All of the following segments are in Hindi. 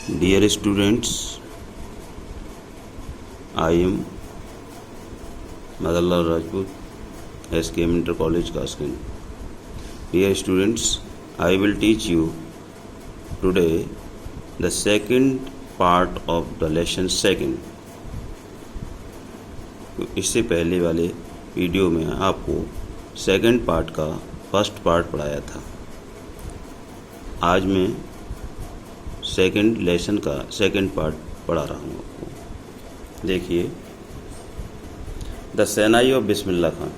Dear students, I am Madanlal Rajput, SKM Inter College, Kaskin. Dear students, I will teach you today the second part of the lesson second. इससे पहले वाले वीडियो में आपको सेकंड पार्ट का फर्स्ट पार्ट पढ़ाया था। आज मैं सेकंड लेसन का सेकंड पार्ट पढ़ा रहा हूँ आपको। देखिए, द सेनाई ऑफ बिस्मिल्लाह खान।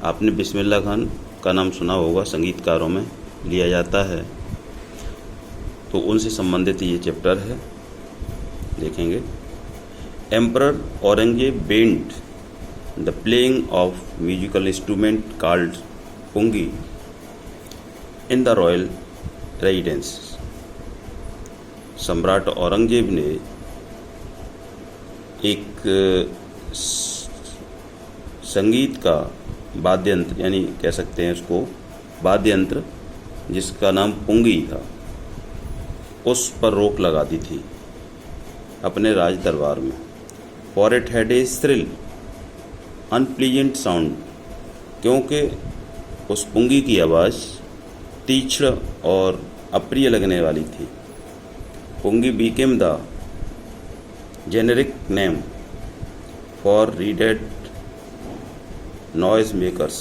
आपने बिस्मिल्लाह खान का नाम सुना होगा, संगीतकारों में लिया जाता है, तो उनसे संबंधित ये चैप्टर है। देखेंगे, emperor Aurangzeb banned the playing of musical instrument called pungi in the royal residence. सम्राट औरंगजेब ने एक संगीत का वाद्यंत्र, यानी कह सकते हैं उसको वाद्यंत्र, जिसका नाम पुंगी था, उस पर रोक लगा दी थी अपने राज दरबार में। For it had a thrill unpleasant sound, क्योंकि उस पुंगी की आवाज़ तीक्ष्ण और अप्रिय लगने वाली थी। पुंगी became the generic name for reeded noise makers,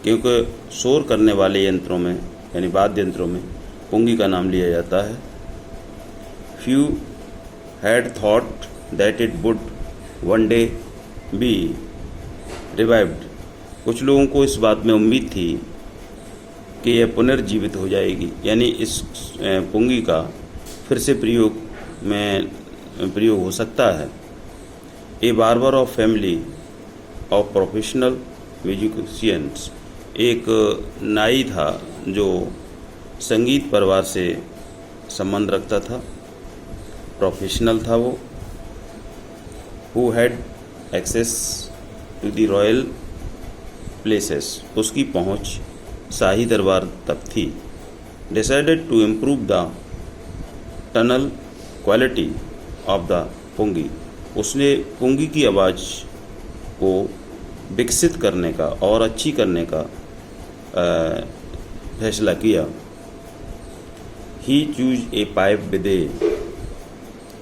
क्योंकि शोर करने वाले यंत्रों में, यानी वाद्य यंत्रों में पुंगी का नाम लिया जाता है। Few had thought that it would one day be revived. कुछ लोगों को इस बात में उम्मीद थी कि यह पुनर्जीवित हो जाएगी, यानी इस पुंगी का फिर से प्रयोग हो सकता है। A barber of family of professional musicians, एक नाई था जो संगीत परिवार से संबंध रखता था, प्रोफेशनल था वो। Who had access to the royal places, उसकी पहुंच शाही दरबार तक थी। Decided to improve the tonal quality of the pungi, उसने पुंगी की आवाज़ को विकसित करने का और अच्छी करने का फैसला किया। He chose a pipe with a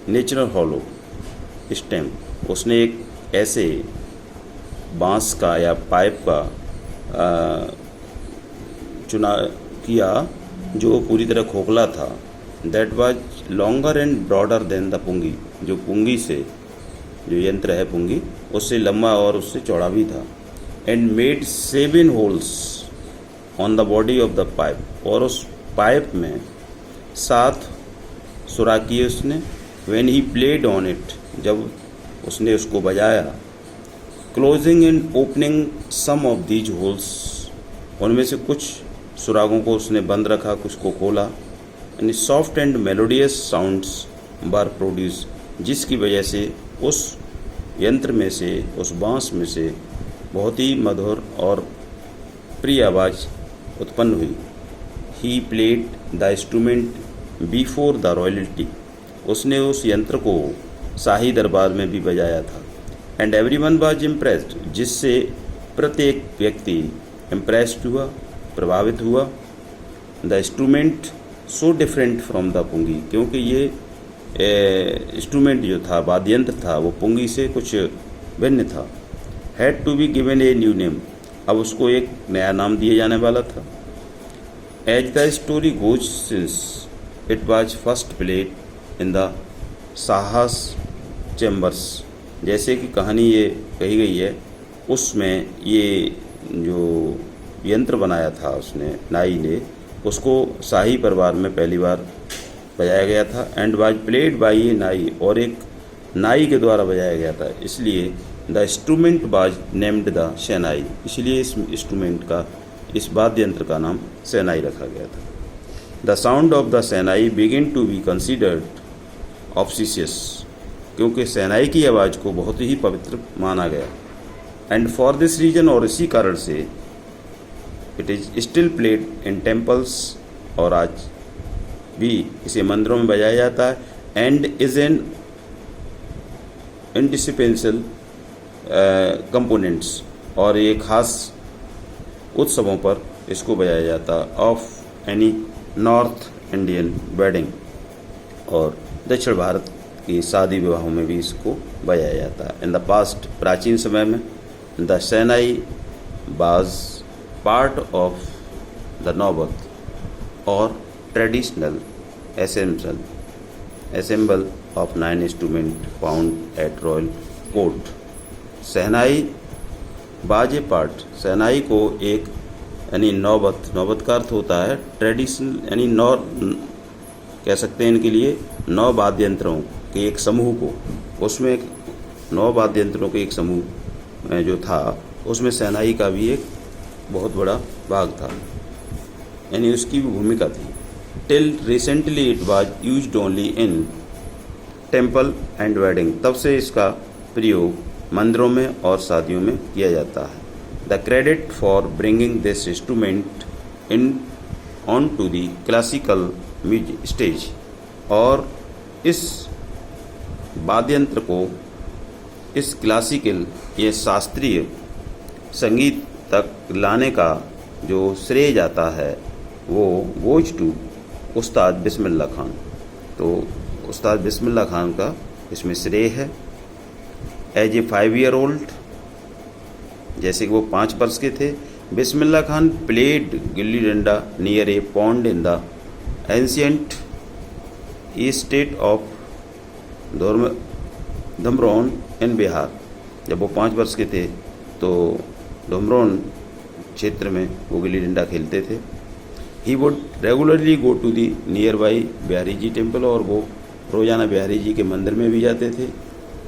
natural hollow stem, उसने एक ऐसे बांस का या पाइप का चुना किया जो पूरी तरह खोखला था। That was longer and broader than the pungi, जो पुंगी से, जो यंत्र है पुंगी, उससे लंबा और उससे चौड़ा भी था। And made 7 holes on the body of the pipe, और उस पाइप में 7 सुराख किए उसने। When he played on it, जब उसने उसको बजाया। Closing and opening some of these holes, उनमें से कुछ सुरागों को उसने बंद रखा, कुछ को खोला। यानी soft and melodious sounds were produce, जिसकी वजह से उस यंत्र में से, उस बांस में से बहुत ही मधुर और प्रिय आवाज़ उत्पन्न हुई। He played the instrument before the royalty, उसने उस यंत्र को शाही दरबार में भी बजाया था। एंड एवरीवन वाज इम्प्रेस्ड, जिससे प्रत्येक व्यक्ति इम्प्रेस्ड हुआ, प्रभावित हुआ। The instrument so different from the pungi, क्योंकि ये इंस्ट्रूमेंट जो था, वाद्यंत्र था, वो पुंगी से कुछ भिन्न था। Had to be given a new name, अब उसको एक नया नाम दिए जाने वाला था। As the story goes since it was first played in the Shah's chambers, जैसे कि कहानी ये कही गई है, उसमें ये जो यंत्र बनाया था उसने, नाई ने, उसको शाही परिवार में पहली बार बजाया गया था। एंड वाज प्लेड बाई ए नाई, और एक नाई के द्वारा बजाया गया था, इसलिए the instrument was named the shehnai, इसलिए इस इंस्ट्रूमेंट का, इस वाद्य यंत्र का नाम सेनाई रखा गया था। The sound of the shehnai begin to be considered auspicious, क्योंकि सेनाई की आवाज़ को बहुत ही पवित्र माना गया। एंड फॉर दिस रीजन, और इसी कारण से it is still played in temples, और आज भी इसे मंदिरों में बजाया जाता है and is an indispensable components, और ये खास उत्सवों पर इसको बजाया जाता है of any north Indian wedding, और दक्षिण भारत की शादी विवाहों में भी इसको बजाया जाता है। इन द पास्ट, प्राचीन समय में, the shehnai was part of the naubat और traditional assemble of 9 instruments found at royal court. Shehnai बाजे पार्ट, शहनाई को एक यानी नौबत का अर्थ होता है ट्रेडिशनल, यानी नौ कह सकते हैं इनके लिए 9 वाद्य यंत्रों के एक समूह को, उसमें 9 वाद्य यंत्रों के एक समूह जो था उसमें शहनाई का भी एक बहुत बड़ा भाग था, यानी उसकी भी भूमिका थी। Till recently it was used only in temple and wedding, तब से इसका प्रयोग मंदिरों में और शादियों में किया जाता है। The credit for bringing this instrument in on to the classical music stage, और इस वाद्य यंत्र को इस क्लासिकल ये शास्त्रीय संगीत तक लाने का जो श्रेय जाता है वो गोज टू उस्ताद बिस्मिल्लाह खान। तो उस्ताद बिस्मिल्लाह खान का इसमें श्रेय है। एज ए 5 ईयर ओल्ड, जैसे कि वो 5 वर्ष के थे, Bismillah Khan played gilli danda near a pond in the ancient state of Dumraon in Bihar. जब वो 5 वर्ष के थे तो धमरोन क्षेत्र में वो गिल्ली डंडा खेलते थे। He would regularly go to the nearby Bihari ji temple, और वो रोज़ाना बिहारी जी के मंदिर में भी जाते थे।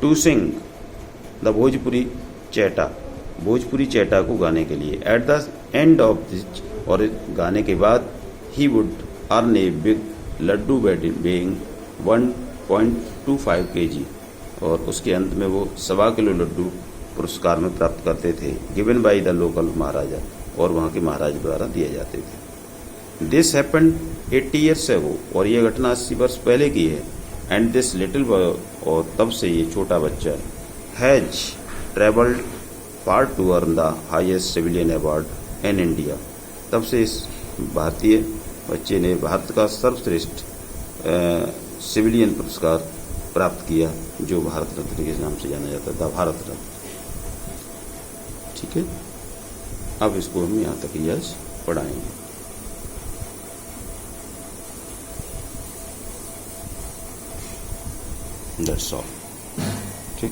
To sing the Bhojpuri chaita, Bhojpuri chaita को गाने के लिए। At the end of this, और गाने के बाद, he would earn a big laddoo weighing 1.25 kg, और उसके अंत में वो 1.25 किलो लड्डू पुरस्कार में प्राप्त करते थे। गिवन बाई द लोकल महाराजा, और वहाँ के महाराज द्वारा दिए जाते थे। दिस हैपेंड 80 ईयर्स एगो, और ये घटना 80 वर्ष पहले की है। एंड दिस लिटिल बॉय, और तब से ये छोटा बच्चा, has travelled far to earn the highest civilian award in India, तब से इस भारतीय बच्चे ने भारत का सर्वश्रेष्ठ सिविलियन पुरस्कार प्राप्त किया, जो भारत रत्न के नाम से जाना जाता था, भारत रत्न। ठीक है, अब इसको हम यहाँ तक ही आज पढ़ाएंगे। That's all. ठीक।